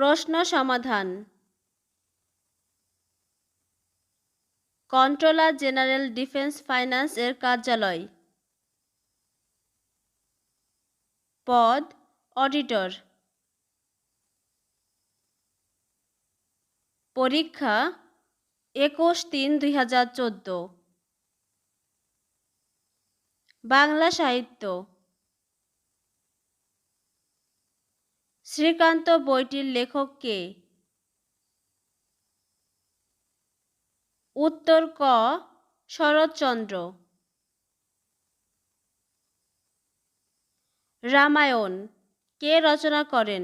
প্রশ্ন সমাধান। Controller general defence finance এর কার্যালয়। পদ অডিটর। পরীক্ষা 21-3-2014। বাংলা সাহিত্য। শ্রীকান্ত বইটির লেখক কে? উত্তর ক শরৎচন্দ্র। রামায়ণ কে রচনা করেন?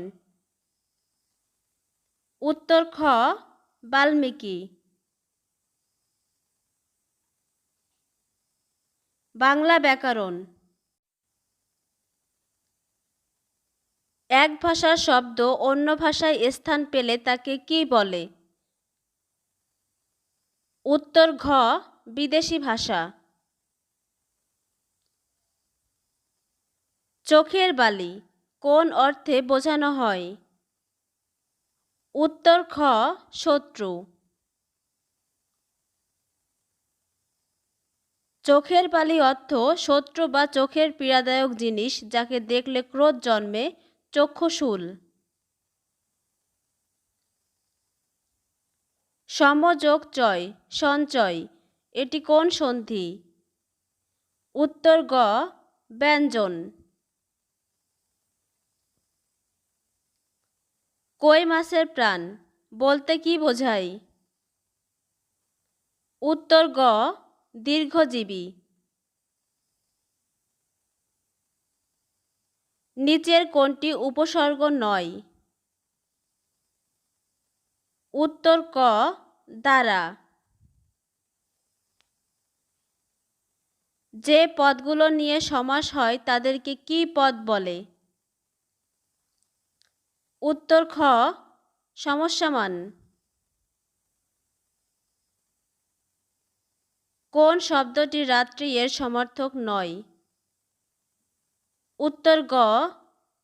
উত্তর খ বাল্মীকি। বাংলা ব্যাকরণ। এক ভাষার শব্দ অন্য ভাষায় স্থান পেলে তাকে কি বলে? উত্তর ঘ বিদেশি ভাষা। চোখের বালি কোন অর্থে বোঝানো হয়? উত্তর খ শত্রু। চোখের বালি অর্থ শত্রু বা চোখের পীড়াদায়ক জিনিস যাকে দেখলে ক্রোধ জন্মে, চক্ষুশূল। সমযোগ চয় সঞ্চয় এটি কোন সন্ধি? উত্তর গ ব্যঞ্জন। কই মাছের প্রাণ বলতে কি বোঝায়? উত্তর গ দীর্ঘজীবী। নিচের কোনটি উপসর্গ নয়? উত্তর ক দ্বারা। যে পদগুলো নিয়ে সমাস হয় তাদেরকে কি পদ বলে? উত্তর খ সমস্যামান। কোন শব্দটি রাত্রি এর সমার্থক নয়? উত্তর গ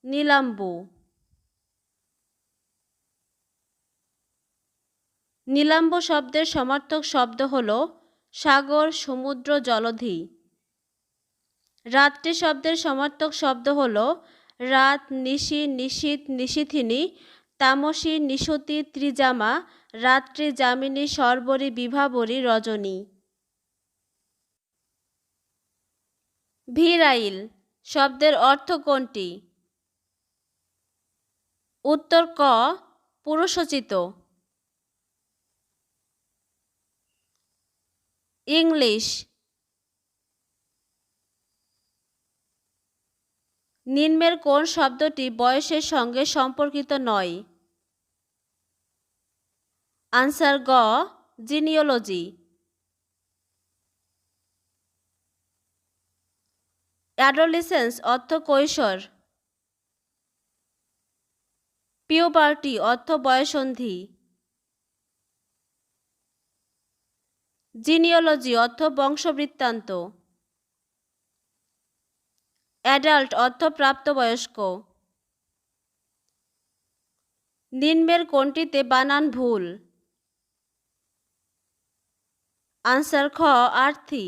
নীলাম্বু। নীলাম্বু শব্দের সমার্থক শব্দ হল সাগর, সমুদ্র, জলধি। রাত্রি শব্দের সমার্থক শব্দ হল রাত, নিশি, নিশীথ, নিশীথিনী, তামসী, নিশতি, ত্রিজামা, রাত্রি, যামিনী, শর্বরী, বিভাবরী, রজনী। ভিরাইল শব্দের অর্থ কোনটি? উত্তর ক পুরুষোচিত। ইংলিশ। নিম্নের কোন শব্দটি বয়সের সঙ্গে সম্পর্কিত নয়? আনসার গ জিনিওলজি। অ্যাডোলেসেন্স অর্থ কৈশোর। পিউবার্টি অর্থ বয়ঃসন্ধি। জিনিওলজি অর্থ বংশবৃত্তান্ত। অ্যাডাল্ট অর্থ প্রাপ্তবয়স্ক। নিম্নের কোনটিতে বানান ভুল? আনসার খ আর্থি।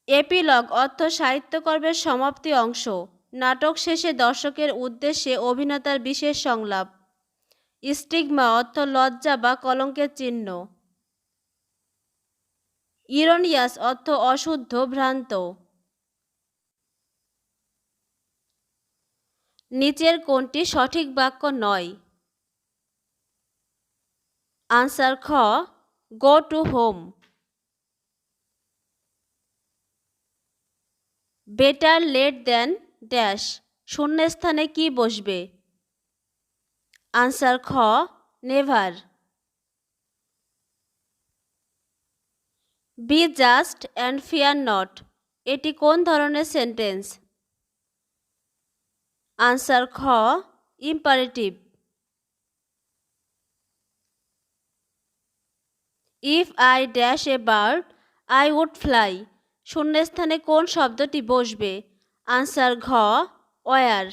এপিলগ অর্থ সাহিত্যকর্মের সমাপ্তি অংশ। নাটক শেষে দর্শকের উদ্দেশ্যে অভিনেতার বিশেষ সংলাপ। স্টিগমা অর্থ লজ্জা বা কলঙ্কের চিহ্ন। ইরোনিয়াস অর্থ অশুদ্ধ, ভ্রান্ত। নিচের কোনটি সঠিক বাক্য নয়? আনসার খ go to home. Better late than dash শূন্যস্থানে কি বসবে? আনসার খ never. Be just and fear not এটি কোন ধরনের সেন্টেন্স? আনসার খ imperative. If I dash a bird I would fly শূন্যস্থানে কোন শব্দটি বসবে? আনসার ঘ ওয়ার।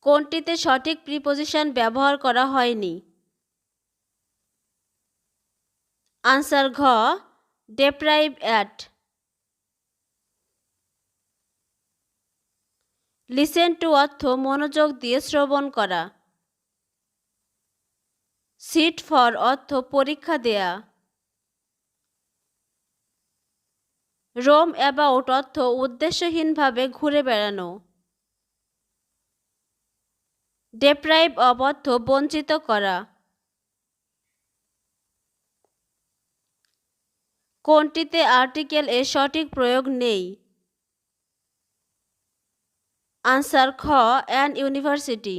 কোনটিতে সঠিক প্রিপোজিশন ব্যবহার করা হয়নি? আনসার ঘ ডেপ্রাইভ অ্যাট। লিসেন টু অর্থ মনোযোগ দিয়ে শ্রবণ করা। সিট ফর অর্থ পরীক্ষা দেয়া। রোম অ্যাবাউট অর্থ উদ্দেশ্যহীনভাবে ঘুরে বেড়ানো। ডেপ্রাইভ অব অর্থ বঞ্চিত করা। কোনটিতে আর্টিকেল এর সঠিক প্রয়োগ নেই? আনসার খ an university.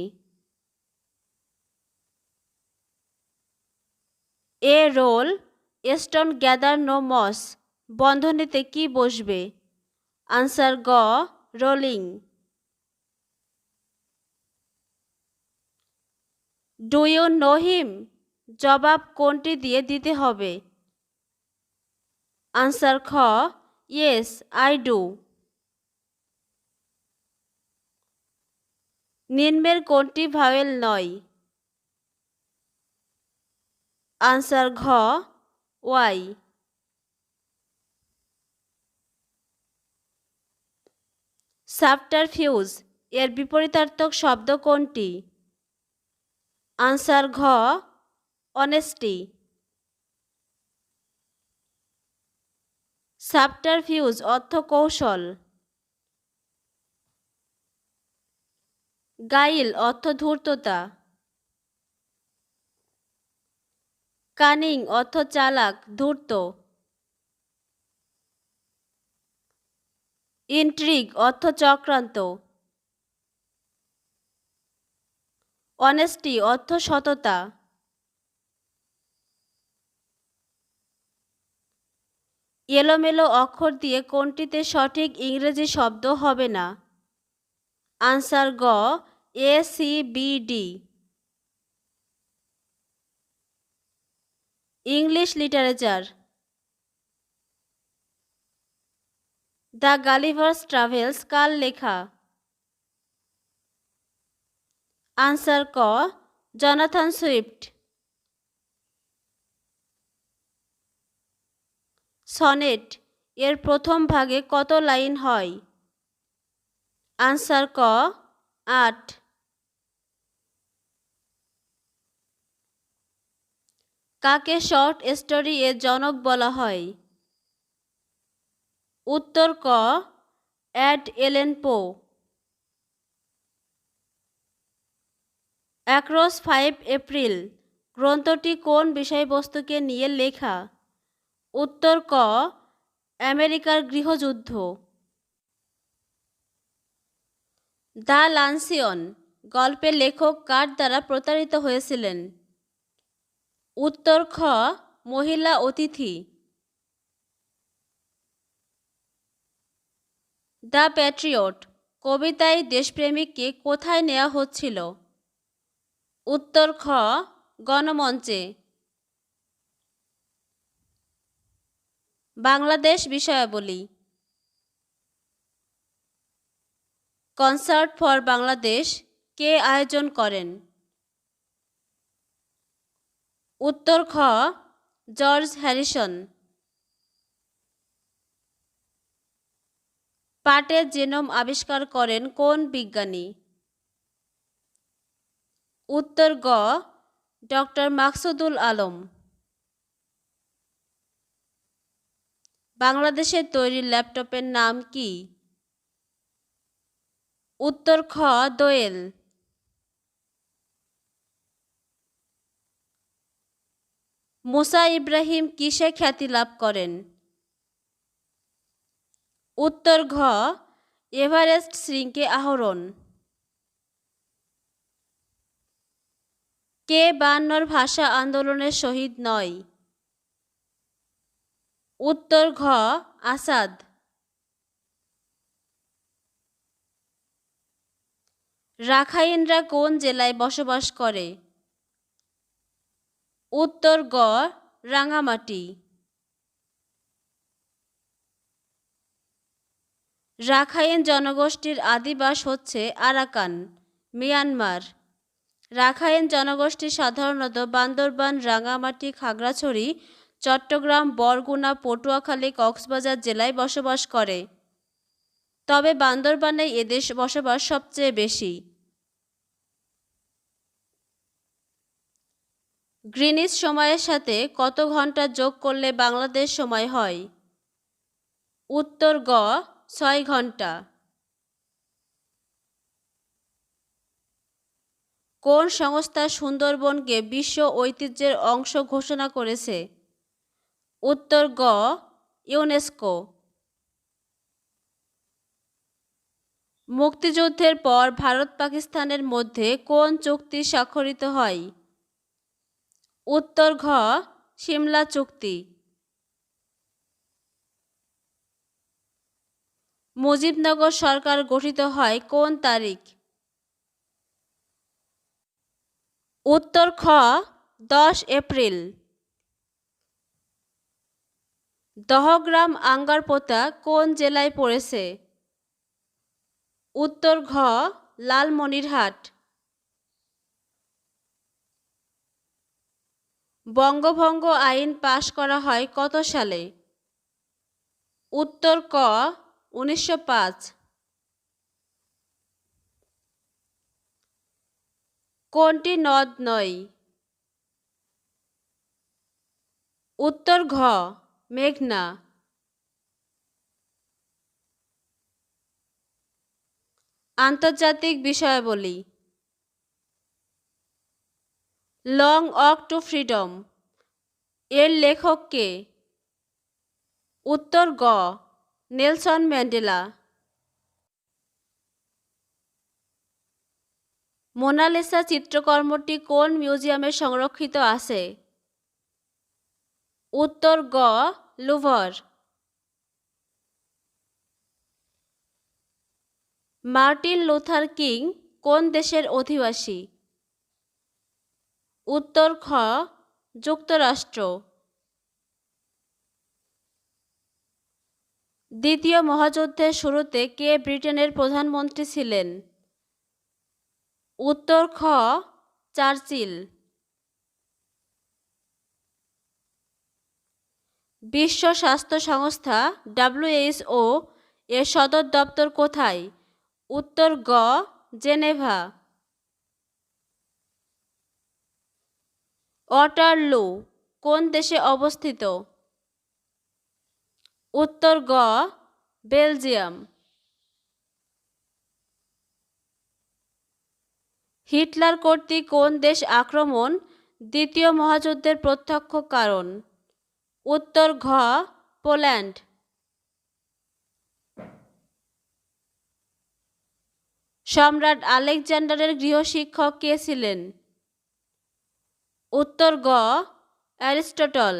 A roll stone gather no moss বন্ধনীতে কি বসবে? আনসার গ rolling. Do you know him জবাব কোনটি দিয়ে দিতে হবে? আনসার খ ইয়েস আই ডু। নিম্নের কোনটি ভাওয়েল নয়? আনসার ঘ ওয়াই। সাবটারফিউজ এর বিপরীতার্থক শব্দ কোনটি? আনসার ঘ অনেস্টি। সাবটারফিউজ অর্থ কৌশল। গাইল অর্থ ধূর্ততা। কানিং অর্থ চালাক ধূর্ত। ইন্ট্রিগ অর্থ চক্রান্ত। অনেস্টি অর্থ সততা। এলোমেলো অক্ষর দিয়ে কোনটিতে সঠিক ইংরেজি শব্দ হবে না? আনসার গ A C B D. English literature. The Gulliver's Travels কার লেখা? আনসার ক জনাথন সুইফট। সনেট এর প্রথম ভাগে কত লাইন হয়? আনসার ক ৮। কাকে শর্ট স্টোরি এর জনক বলা হয়? উত্তর ক এড এলেন পো। অ্যাক্রস 5 এপ্রিল গ্রন্থটি কোন বিষয়বস্তুকে নিয়ে লেখা? উত্তর ক আমেরিকার গৃহযুদ্ধ। দ্য লান্সিয়ন গল্পের লেখক কার দ্বারা প্রতারিত হয়েছিলেন? উত্তর খ মহিলা অতিথি। দ্য প্যাট্রিয়ট কবিতায় দেশপ্রেমিককে কোথায় নেওয়া হচ্ছিল? উত্তর খ গণমঞ্চে। বাংলাদেশ বিষয়াবলী। কনসার্ট ফর বাংলাদেশ কে আয়োজন করেন? উত্তর খ জর্জ হ্যারিসন। পাটের জিনোম আবিষ্কার করেন কোন বিজ্ঞানী? উত্তর গ ডক্টর মাকসুদুল আলম। বাংলাদেশের তৈরি ল্যাপটপের নাম কি? উত্তর খ দোয়েল। মুসা ইব্রাহিম কিসে খ্যাতি লাভ করেন? উত্তর ঘ এভারেস্ট শৃঙ্গে আরোহণ। কে ৫২ ভাষা আন্দোলনের শহীদ নয়? উত্তর ঘ আসাদ। রাখাইনরা কোন জেলায় বসবাস করে? উত্তর গ রাঙামাটি। রাখাইন জনগোষ্ঠীর আদিবাস হচ্ছে আরাকান, মিয়ানমার। রাখাইন জনগোষ্ঠী সাধারণত বান্দরবান, রাঙামাটি, খাগড়াছড়ি, চট্টগ্রাম, বরগুনা, পটুয়াখালী, কক্সবাজার জেলায় বসবাস করে। তবে বান্দরবানে এদের বসবাস সবচেয়ে বেশি। গ্রিনিচ সময়ের সাথে কত ঘন্টা যোগ করলে বাংলাদেশ সময় হয়? উত্তর গ 6 ঘন্টা। কোন সংস্থা সুন্দরবনকে বিশ্ব ঐতিহ্যের অংশ ঘোষণা করেছে? উত্তর গ ইউনেস্কো। মুক্তিযুদ্ধের পর ভারত পাকিস্তানের মধ্যে কোন চুক্তি স্বাক্ষরিত হয়? উত্তর ঘ সিমলা চুক্তি। মুজিবনগর সরকার গঠিত হয় কোন তারিখ? উত্তর খ 10 এপ্রিল। দহগ্রাম আঙ্গারপোতা কোন জেলায় পড়েছে? উত্তর ঘ লালমনিরহাট। বঙ্গভঙ্গ আইন পাশ করা হয় কত সালে? উত্তর ক 1905। কোনটি নদ নয়? উত্তর ঘ মেঘনা। আন্তর্জাতিক বিষয়াবলী। লং ওয়াক টু ফ্রিডম এর লেখক কে? উত্তর গ নেলসন ম্যান্ডেলা। মোনালিসা চিত্রকর্মটি কোন মিউজিয়ামে সংরক্ষিত আছে? উত্তর গ লুভর। মার্টিন লুথার কিং কোন দেশের অধিবাসী? উত্তর খ যুক্তরাষ্ট্র। দ্বিতীয় মহাযুদ্ধের শুরুতে কে ব্রিটেনের প্রধানমন্ত্রী ছিলেন? উত্তর খ চার্চিল। বিশ্ব স্বাস্থ্য সংস্থা WHO এর সদর দপ্তর কোথায়? উত্তর গ জেনেভা। ওয়াটারলু কোন দেশে অবস্থিত? উত্তর গ বেলজিয়াম। হিটলার কর্তৃক কোন দেশ আক্রমণ দ্বিতীয় মহাযুদ্ধের প্রত্যক্ষ কারণ? উত্তর ঘ পোল্যান্ড। সম্রাট আলেকজান্ডারের গৃহশিক্ষক কে ছিলেন? উত্তর গ অ্যারিস্টটল।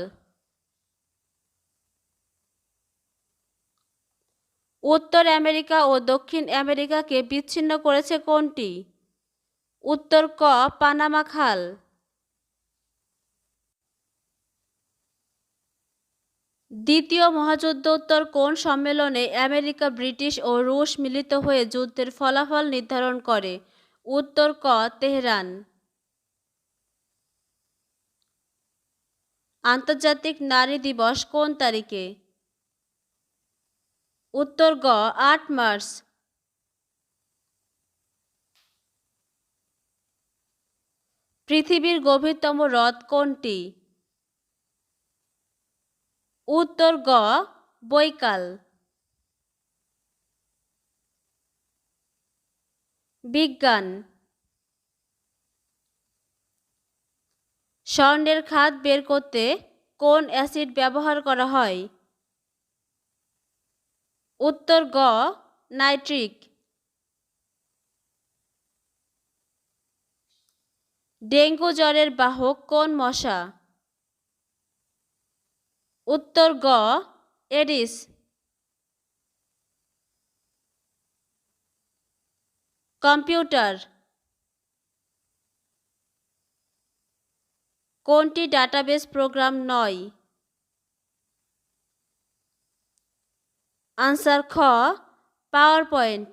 উত্তর আমেরিকা ও দক্ষিণ আমেরিকাকে বিচ্ছিন্ন করেছে কোনটি? উত্তর ক পানামা খাল। দ্বিতীয় মহাযুদ্ধোত্তর কোন সম্মেলনে আমেরিকা, ব্রিটিশ ও রুশ মিলিত হয়ে যুদ্ধের ফলাফল নির্ধারণ করে? উত্তর ক তেহরান। আন্তর্জাতিক নারী দিবস কোন তারিখে? উত্তর গ 8 মার্চ। পৃথিবীর গভীরতম হ্রদ কোনটি? উত্তর গ বৈকাল। বিজ্ঞান। স্বর্ণের খাদ বের করতে কোন অ্যাসিড ব্যবহার করা হয়? উত্তর গ নাইট্রিক। ডেঙ্গু জ্বরের বাহক কোন মশা? উত্তর গ এডিস। কম্পিউটার। কোনটি ডাটাবেস প্রোগ্রাম নয়? আনসার খ পাওয়ার পয়েন্ট।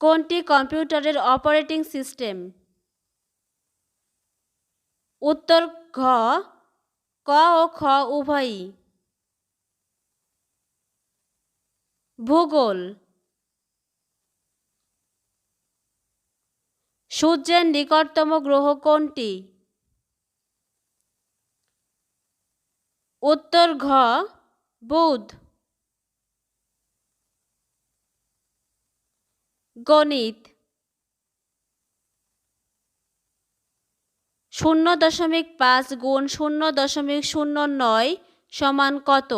কোনটি কম্পিউটারের অপারেটিং সিস্টেম? উত্তর ঘ, ক ও খ উভয়ই। ভূগোল। সূর্যের নিকটতম গ্রহ কোনটি? উত্তর ঘ, বুধ। গণিত। 0.5 গুণ 0.09 সমান কত?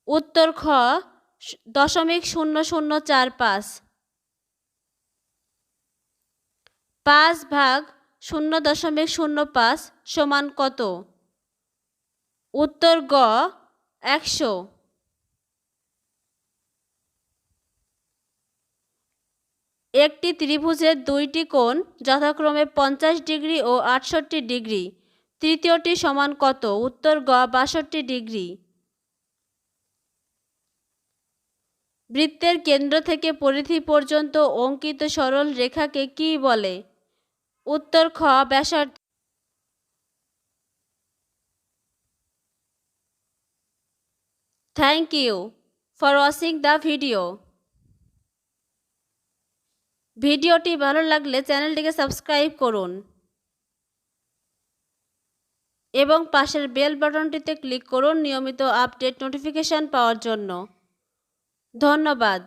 উত্তর খ, 0.0045। 5 ভাগ 0.05 সমান কত? উত্তর গ, 100। একটি ত্রিভুজের দুইটি কোণ যথাক্রমে 50 ডিগ্রি ও 68 ডিগ্রি, তৃতীয়টি সমান কত? উত্তর গ, 62 ডিগ্রি। বৃত্তের কেন্দ্র থেকে পরিধি পর্যন্ত অঙ্কিত সরল রেখাকে কি বলে? উত্তর খ, ব্যাসার্ধ। Thank you for watching the video. ভিডিওটি ভালো লাগলে চ্যানেলটিকে সাবস্ক্রাইব করুন এবং পাশের বেল বাটনটিতে ক্লিক করুন নিয়মিত আপডেট নোটিফিকেশন পাওয়ার জন্য। ধন্যবাদ।